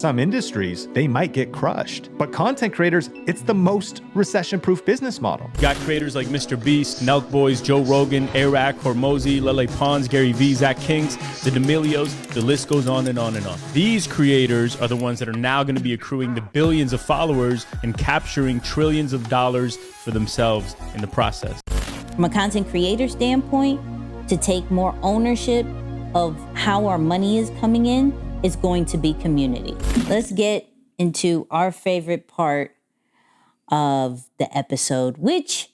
Some industries, they might get crushed. But content creators, it's the most recession-proof business model. You got creators like Mr. Beast, Nelk Boys, Joe Rogan, Arac, Hormozy, Lele Pons, Gary Vee, Zach Kings, the D'Amelios, the list goes on and on and on. These creators are the ones that are now going to be accruing the billions of followers and capturing trillions of dollars for themselves in the process. From a content creator standpoint, to take more ownership of how our money is coming in, is going to be community. Let's get into our favorite part of the episode, which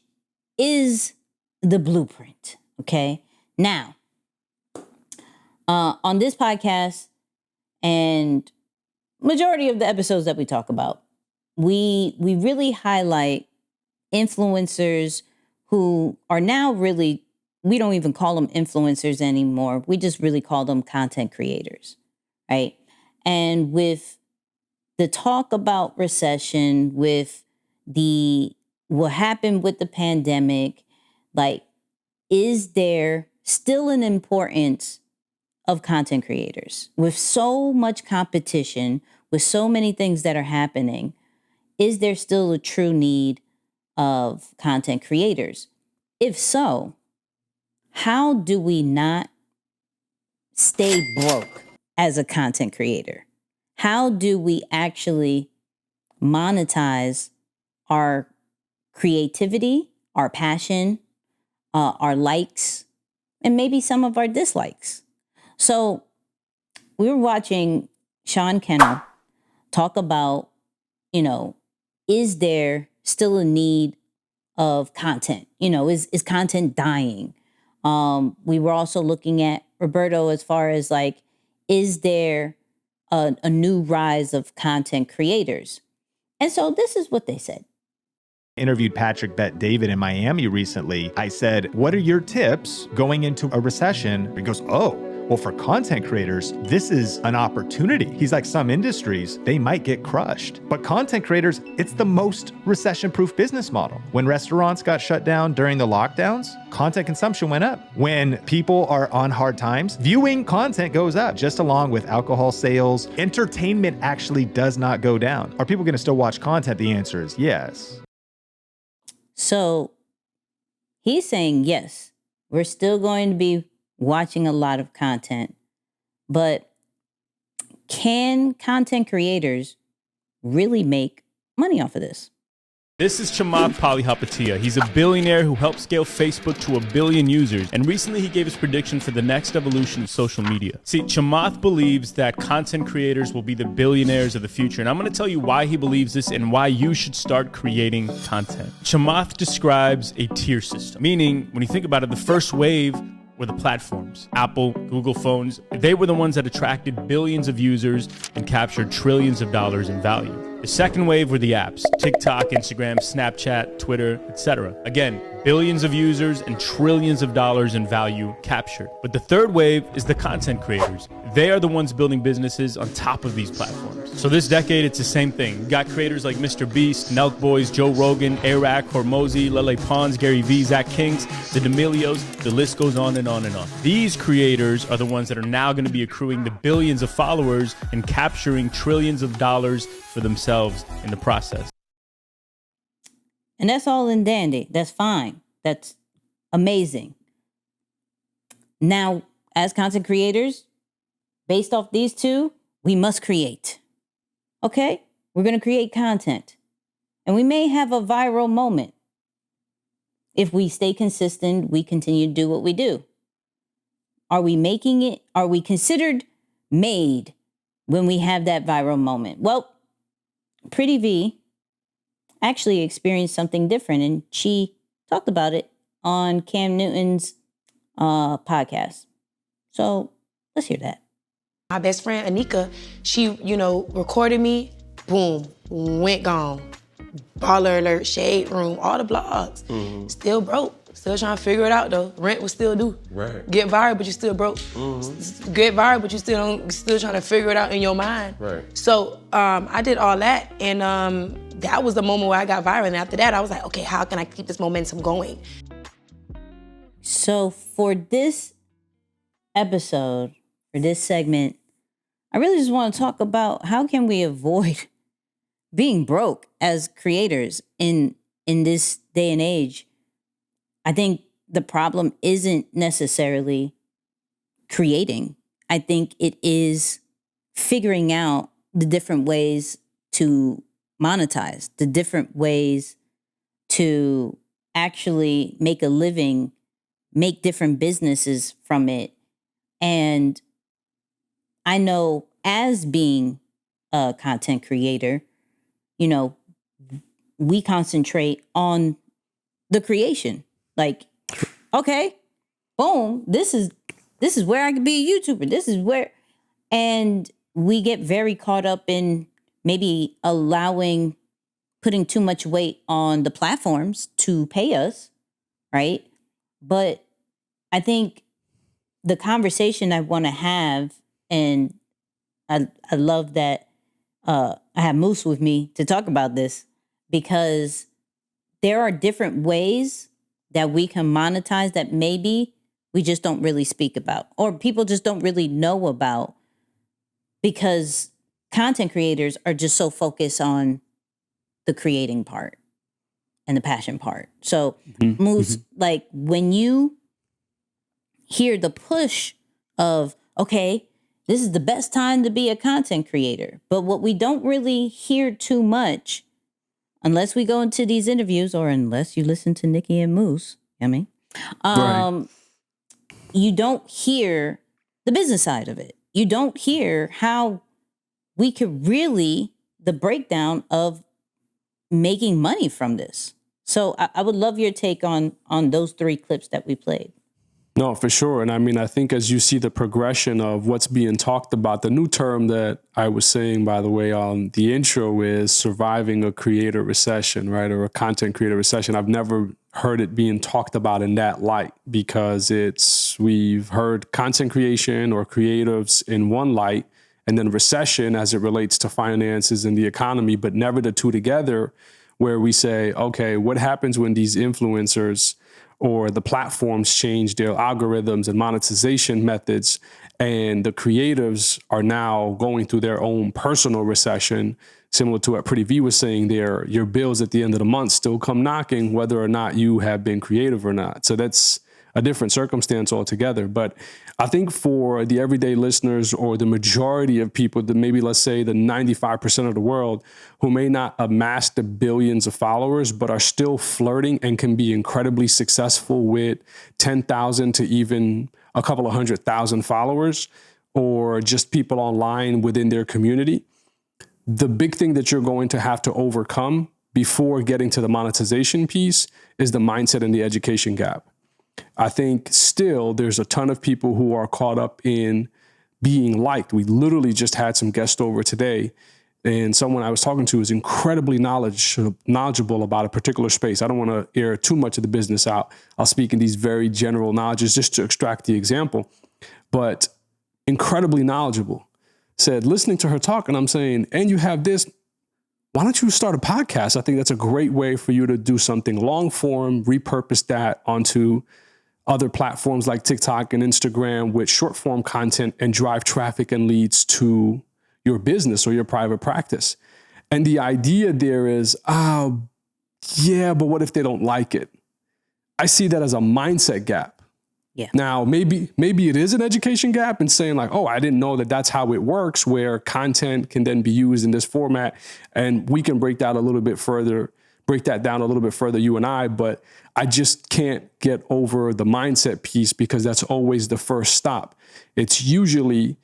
is the blueprint, okay? Now, on this podcast and majority of the episodes that we talk about, we really highlight influencers who are now really, we don't even call them influencers anymore. We just really call them content creators. Right. And with the talk about recession, with what happened with the pandemic, like, is there still an importance of content creators? With so much competition, with so many things that are happening, is there still a true need of content creators? If so, how do we not stay broke as a content creator? How do we actually monetize our creativity, our passion, our likes, and maybe some of our dislikes? So we were watching Sean Kennel talk about, is there still a need of content? Is content dying? We were also looking at Roberto as far as like, is there a new rise of content creators? And so this is what they said. Interviewed Patrick Bet David in Miami recently. I said, what are your tips going into a recession? He goes, well, for content creators, this is an opportunity. He's like, some industries, they might get crushed. But content creators, it's the most recession-proof business model. When restaurants got shut down during the lockdowns, content consumption went up. When people are on hard times, viewing content goes up, just along with alcohol sales. Entertainment actually does not go down. Are people going to still watch content? The answer is yes. So he's saying, yes, we're still going to be watching a lot of content, but can content creators really make money off of this? This is Chamath Palihapitiya. He's a billionaire who helped scale Facebook to 1 billion users. And recently he gave his prediction for the next evolution of social media. See, Chamath believes that content creators will be the billionaires of the future. And I'm going to tell you why he believes this and why you should start creating content. Chamath describes a tier system, meaning when you think about it, the first wave were the platforms. Apple, Google phones, they were the ones that attracted billions of users and captured trillions of dollars in value. The second wave were the apps, TikTok, Instagram, Snapchat, Twitter, etc. Again, billions of users and trillions of dollars in value captured. But the third wave is the content creators. They are the ones building businesses on top of these platforms. So this decade, it's the same thing. You got creators like Mr. Beast, Nelk Boys, Joe Rogan, Arac, Hormozy, Lele Pons, Gary Vee, Zach Kings, the D'Amelios, the list goes on and on and on. These creators are the ones that are now going to be accruing the billions of followers and capturing trillions of dollars for themselves in the process. And that's all in dandy. That's fine. That's amazing. Now, as content creators, based off these two, we must create. Okay? We're going to create content. And we may have a viral moment. If we stay consistent, we continue to do what we do. Are we making it? Are we considered made when we have that viral moment? Well, Pretty V actually experienced something different, and she talked about it on Cam Newton's podcast. So let's hear that. My best friend, Anika, she, recorded me, boom, went gone. Baller Alert, Shade Room, all the blogs. Mm-hmm. Still broke. Still trying to figure it out though. Rent was still due. Right. Get viral, but you still broke. Mm-hmm. Get viral, but you still trying to figure it out in your mind. Right. So I did all that, and that was the moment where I got viral. And after that, I was like, okay, how can I keep this momentum going? So for this episode, for this segment, I really just want to talk about how can we avoid being broke as creators in this day and age. I think the problem isn't necessarily creating. I think it is figuring out the different ways to monetize, the different ways to actually make a living, make different businesses from it. And I know as being a content creator, you know, we concentrate on the creation. Like, okay, boom, this is where I could be a YouTuber. This is where, and we get very caught up in maybe putting too much weight on the platforms to pay us, right? But I think the conversation I want to have, and I love that I have Moose with me to talk about this, because there are different ways that we can monetize that maybe we just don't really speak about, or people just don't really know about, because content creators are just so focused on the creating part and the passion part. So, Moose, like when you hear the push of, okay, this is the best time to be a content creator, but what we don't really hear too much, unless we go into these interviews or unless you listen to Nicky and Moose, right. You don't hear the business side of it. You don't hear how we could really, the breakdown of making money from this. So I would love your take on those 3 clips that we played. No, for sure. And I mean, I think as you see the progression of what's being talked about, the new term that I was saying, by the way, on the intro is surviving a creator recession, right? Or a content creator recession. I've never heard it being talked about in that light, because we've heard content creation or creatives in one light, and then recession as it relates to finances and the economy, but never the two together, where we say, okay, what happens when these influencers or the platforms change their algorithms and monetization methods, and the creatives are now going through their own personal recession, similar to what Pretty V was saying there, your bills at the end of the month still come knocking, whether or not you have been creative or not. So that's a different circumstance altogether. But I think for the everyday listeners, or the majority of people, that maybe let's say the 95% of the world who may not amass the billions of followers, but are still flirting and can be incredibly successful with 10,000 to even a couple of 100,000 followers, or just people online within their community, the big thing that you're going to have to overcome before getting to the monetization piece is the mindset and the education gap. I think still there's a ton of people who are caught up in being liked. We literally just had some guests over today, and someone I was talking to is incredibly knowledgeable about a particular space. I don't want to air too much of the business out. I'll speak in these very general knowledges just to extract the example, but incredibly knowledgeable. Said, listening to her talk, and I'm saying, and you have this, why don't you start a podcast? I think that's a great way for you to do something long form, repurpose that onto other platforms like TikTok and Instagram with short form content, and drive traffic and leads to your business or your private practice. And the idea there is, yeah, but what if they don't like it? I see that as a mindset gap. Yeah. Now, maybe it is an education gap in saying like, oh, I didn't know that that's how it works, where content can then be used in this format. And we can break that down a little bit further, you and I, but I just can't get over the mindset piece, because that's always the first stop. It's usually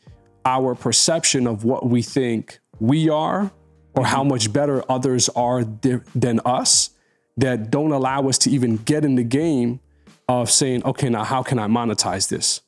our perception of what we think we are, or how much better others are than us, that don't allow us to even get in the game of saying, okay, now how can I monetize this?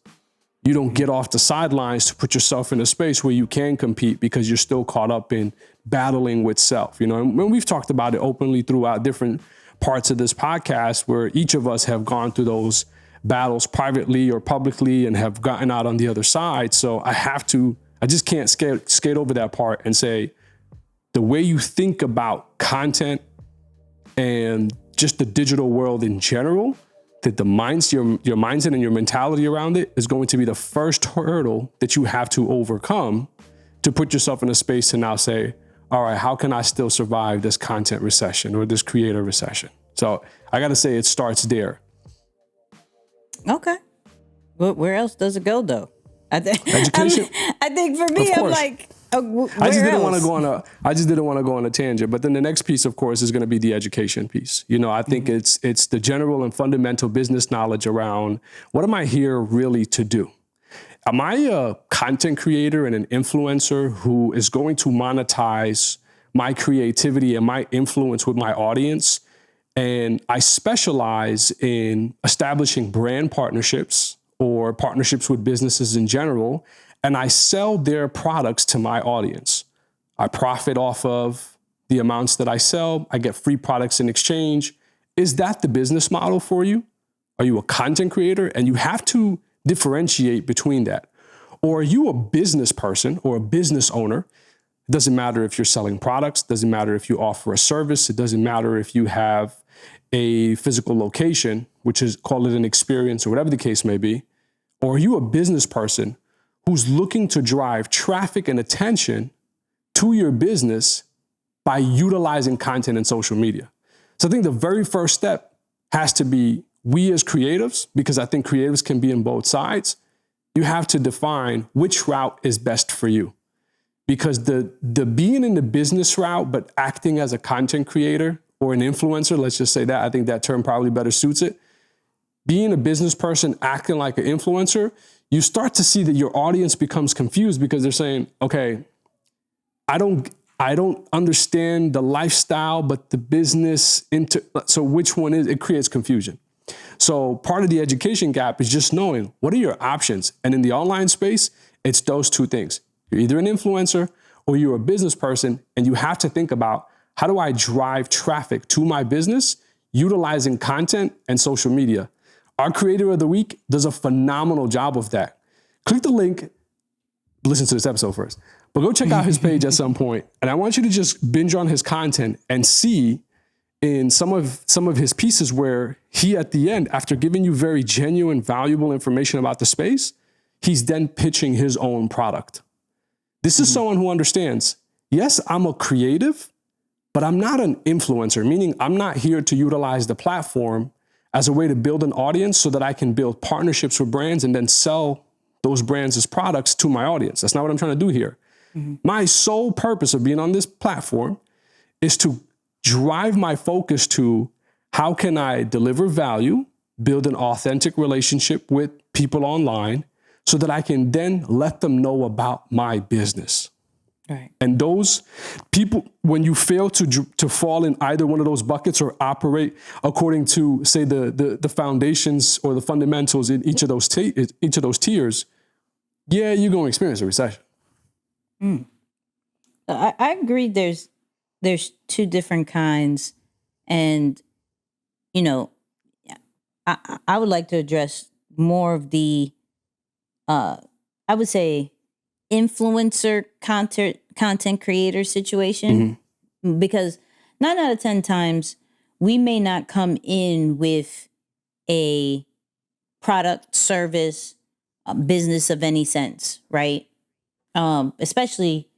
You don't get off the sidelines to put yourself in a space where you can compete, because you're still caught up in battling with self. You know, and when we've talked about it openly throughout different parts of this podcast, where each of us have gone through those battles privately or publicly and have gotten out on the other side. So I just can't skate over that part and say, the way you think about content and just the digital world in general, that your mindset and your mentality around it is going to be the first hurdle that you have to overcome to put yourself in a space to now say, all right, how can I still survive this content recession or this creator recession? So I got to say it starts there. Okay. But where else does it go though? Education. I think for me, I'm like, I just didn't want to go on a tangent. But then the next piece, of course, is going to be the education piece. You know, I think it's the general and fundamental business knowledge around what am I here really to do? Am I a content creator and an influencer who is going to monetize my creativity and my influence with my audience? And I specialize in establishing brand partnerships or partnerships with businesses in general, and I sell their products to my audience. I profit off of the amounts that I sell. I get free products in exchange. Is that the business model for you? Are you a content creator? And you have to differentiate between that. Or are you a business person or a business owner? It doesn't matter if you're selling products. It doesn't matter if you offer a service. It doesn't matter if you have a physical location, which is, call it an experience or whatever the case may be. Or are you a business person who's looking to drive traffic and attention to your business by utilizing content and social media? So I think the very first step has to be we as creatives, because I think creatives can be in both sides. You have to define which route is best for you. Because the being in the business route, but acting as a content creator or an influencer, let's just say that, I think that term probably better suits it. Being a business person, acting like an influencer, you start to see that your audience becomes confused because they're saying, okay, I don't understand the lifestyle, but the business, so which one is, it creates confusion. So part of the education gap is just knowing what are your options. And in the online space, it's those two things. You're either an influencer or you're a business person, and you have to think about how do I drive traffic to my business utilizing content and social media. Our Creator of the Week does a phenomenal job of that. Click the link, listen to this episode first, but go check out his page at some point. And I want you to just binge on his content and see in some of his pieces where he, at the end, after giving you very genuine, valuable information about the space, he's then pitching his own product. This is someone who understands, yes, I'm a creative, but I'm not an influencer, meaning I'm not here to utilize the platform as a way to build an audience so that I can build partnerships with brands and then sell those brands as products to my audience. That's not what I'm trying to do here. My sole purpose of being on this platform is to drive my focus to how can I deliver value, build an authentic relationship with people online so that I can then let them know about my business. Right. And those people, when you fail to fall in either one of those buckets or operate according to, say, the foundations or the fundamentals in each of those tiers, yeah, you're going to experience a recession. I agree. There's two different kinds, and I would like to address more of the I would say influencer content creator situation, because 9 out of 10 times we may not come in with a product, service, business of any sense, right? Especially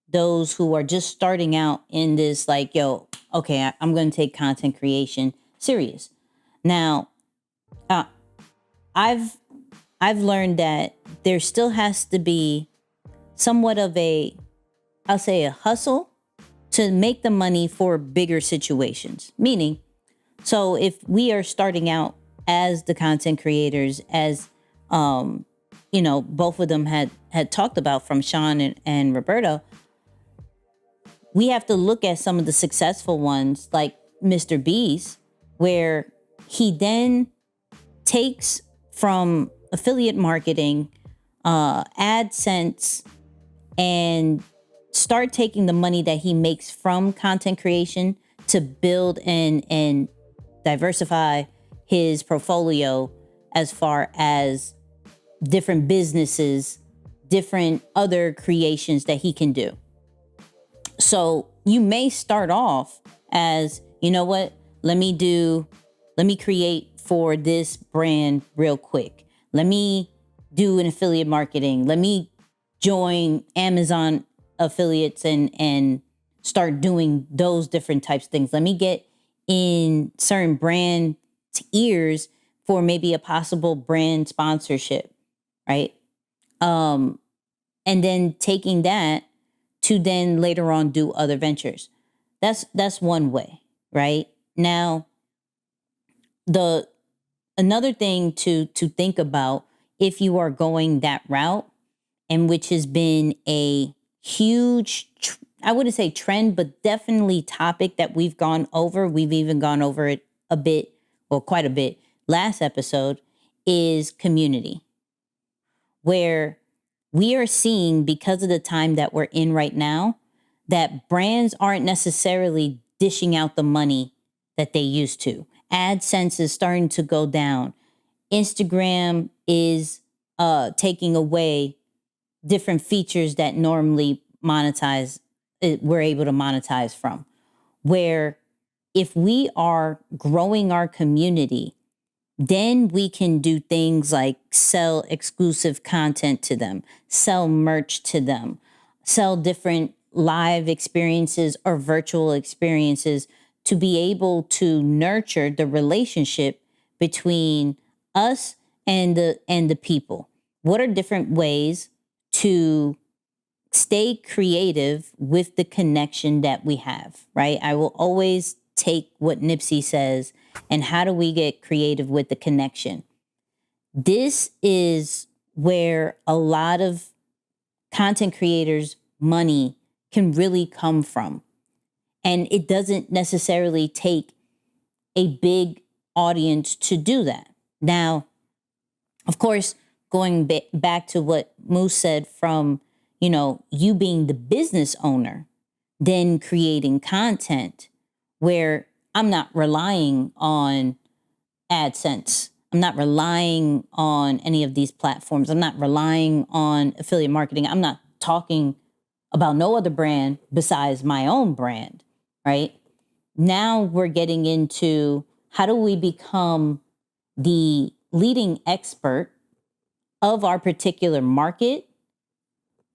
those who are just starting out in this, like, yo, okay, I'm going to take content creation serious. Now, I've learned that there still has to be somewhat of I'll say a hustle to make the money for bigger situations. Meaning, so if we are starting out as the content creators, as both of them had talked about, from Sean and Roberto, we have to look at some of the successful ones like Mr. B's, where he then takes from affiliate marketing, AdSense, and start taking the money that he makes from content creation to build and diversify his portfolio as far as different businesses, different other creations that he can do. So you may start off as, you know what, let me create for this brand real quick. Let me do an affiliate marketing. Let me join Amazon affiliates and start doing those different types of things. Let me get in certain brand ears for maybe a possible brand sponsorship, right? And then taking that to then later on do other ventures. That's one way, right? Now, another thing to think about if you are going that route, and which has been a huge, I wouldn't say trend, but definitely topic that we've gone over. We've even gone over it a bit, or quite a bit, last episode, is community. Where we are seeing, because of the time that we're in right now, that brands aren't necessarily dishing out the money that they used to. AdSense is starting to go down. Instagram is taking away different features that normally we're able to monetize from. Where if we are growing our community, then we can do things like sell exclusive content to them, sell merch to them, sell different live experiences or virtual experiences to be able to nurture the relationship between us and the people. What are different ways to stay creative with the connection that we have, right? I will always take what Nipsey says, and how do we get creative with the connection? This is where a lot of content creators' money can really come from. And it doesn't necessarily take a big audience to do that. Now, of course, going back to what Moose said from, you being the business owner, then creating content where I'm not relying on AdSense. I'm not relying on any of these platforms. I'm not relying on affiliate marketing. I'm not talking about no other brand besides my own brand, right? Now we're getting into how do we become the leading expert of our particular market,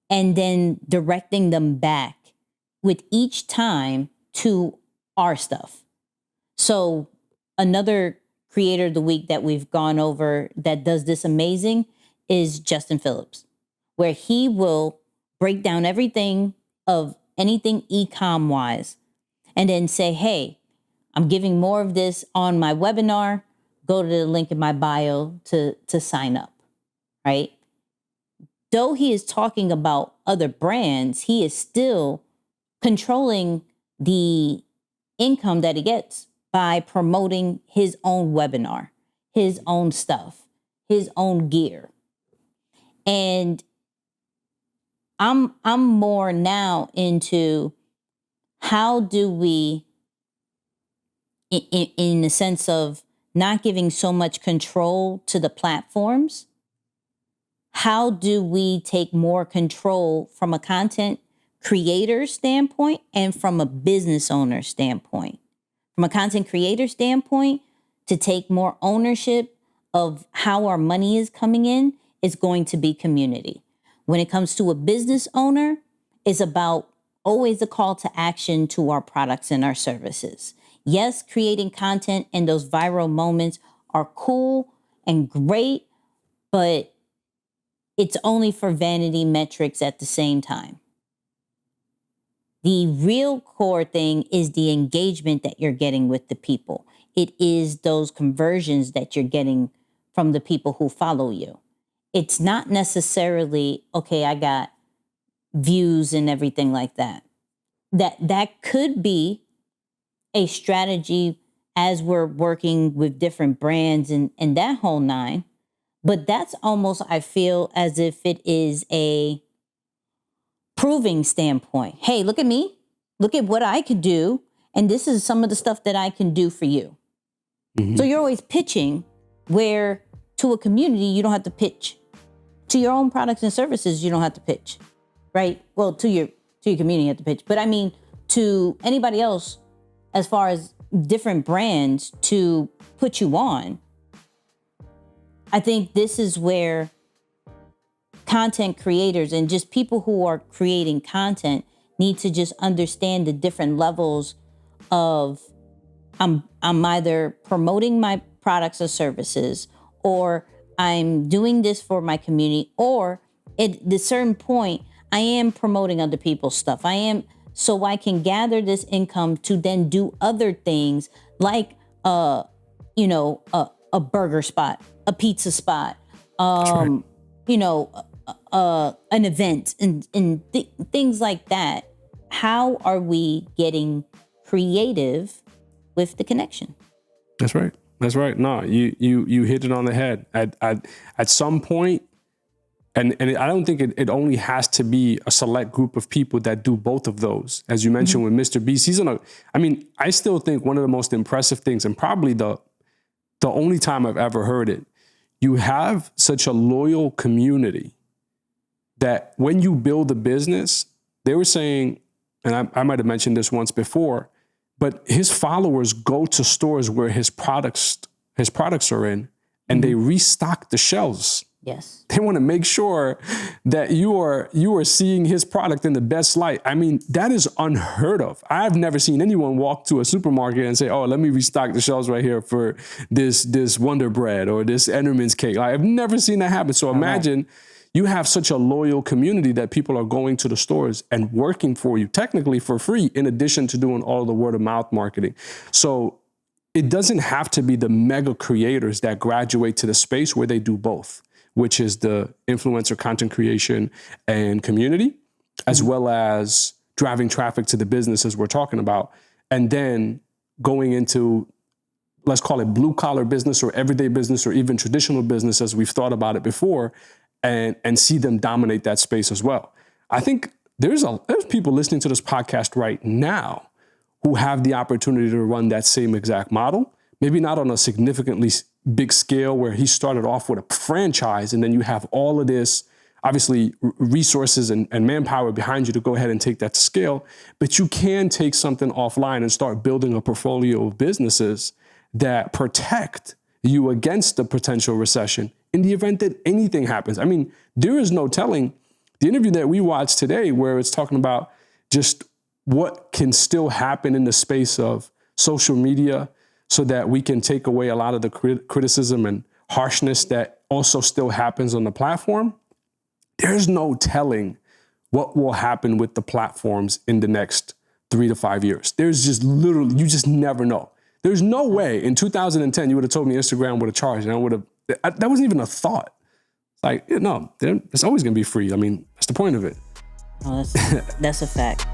and then directing them back with each time to our stuff. So another creator of the week that we've gone over that does this amazing is Justin Phillips, where he will break down everything of anything e-com wise and then say, hey, I'm giving more of this on my webinar. Go to the link in my bio to sign up, right? Though he is talking about other brands, he is still controlling the income that he gets by promoting his own webinar, his own stuff, his own gear. And I'm more now into how do we, in the sense of not giving so much control to the platforms, how do we take more control from a content creator standpoint and from a business owner standpoint? From a content creator standpoint, to take more ownership of how our money is coming in is going to be community. When it comes to a business owner, it's about always a call to action to our products and our services. Yes, creating content and those viral moments are cool and great, but it's only for vanity metrics at the same time. The real core thing is the engagement that you're getting with the people. It is those conversions that you're getting from the people who follow you. It's not necessarily, okay, I got views and everything like that. That could be a strategy as we're working with different brands and that whole nine. But that's almost, I feel, as if it is a proving standpoint. Hey, look at me. Look at what I could do. And this is some of the stuff that I can do for you. Mm-hmm. So you're always pitching, where to a community, you don't have to pitch. To your own products and services, you don't have to pitch, right? Well, to your community, you have to pitch. But I mean, to anybody else, as far as different brands to put you on, I think this is where content creators and just people who are creating content need to just understand the different levels of I'm either promoting my products or services, or I'm doing this for my community, or at the certain point I am promoting other people's stuff. So I can gather this income to then do other things like a burger spot, a pizza spot, an event, and things like that. How are we getting creative with the connection? That's right. That's right. No, you hit it on the head. At some point, and I don't think it only has to be a select group of people that do both of those. As you mentioned with Mr. Beast, I still think one of the most impressive things, and probably the only time I've ever heard it, you have such a loyal community that when you build a business, they were saying, and I might have mentioned this once before, but his followers go to stores where his products are in, and they restock the shelves. Yes. They want to make sure that you are seeing his product in the best light. I mean, that is unheard of. I've never seen anyone walk to a supermarket and say, "Oh, let me restock the shelves right here for this Wonder Bread or this Enderman's cake." I've never seen that happen. So imagine you have such a loyal community that people are going to the stores and working for you, technically for free, in addition to doing all the word of mouth marketing. So it doesn't have to be the mega creators that graduate to the space where they do both, which is the influencer content creation and community, as well as driving traffic to the businesses we're talking about, and then going into, let's call it blue collar business or everyday business or even traditional business as we've thought about it before, and see them dominate that space as well. I think there's people listening to this podcast right now who have the opportunity to run that same exact model, maybe not on a significantly big scale where he started off with a franchise and then you have all of this, obviously, resources and manpower behind you to go ahead and take that to scale. But you can take something offline and start building a portfolio of businesses that protect you against the potential recession in the event that anything happens. I mean, there is no telling. The interview that we watched today, where it's talking about just what can still happen in the space of social media so that we can take away a lot of the criticism and harshness that also still happens on the platform. There's no telling what will happen with the platforms in the next 3 to 5 years. There's just literally, you just never know. There's no way in 2010 you would have told me Instagram would have charged, and that wasn't even a thought. Like, no, it's always going to be free. I mean, that's the point of it. Oh, that's a fact.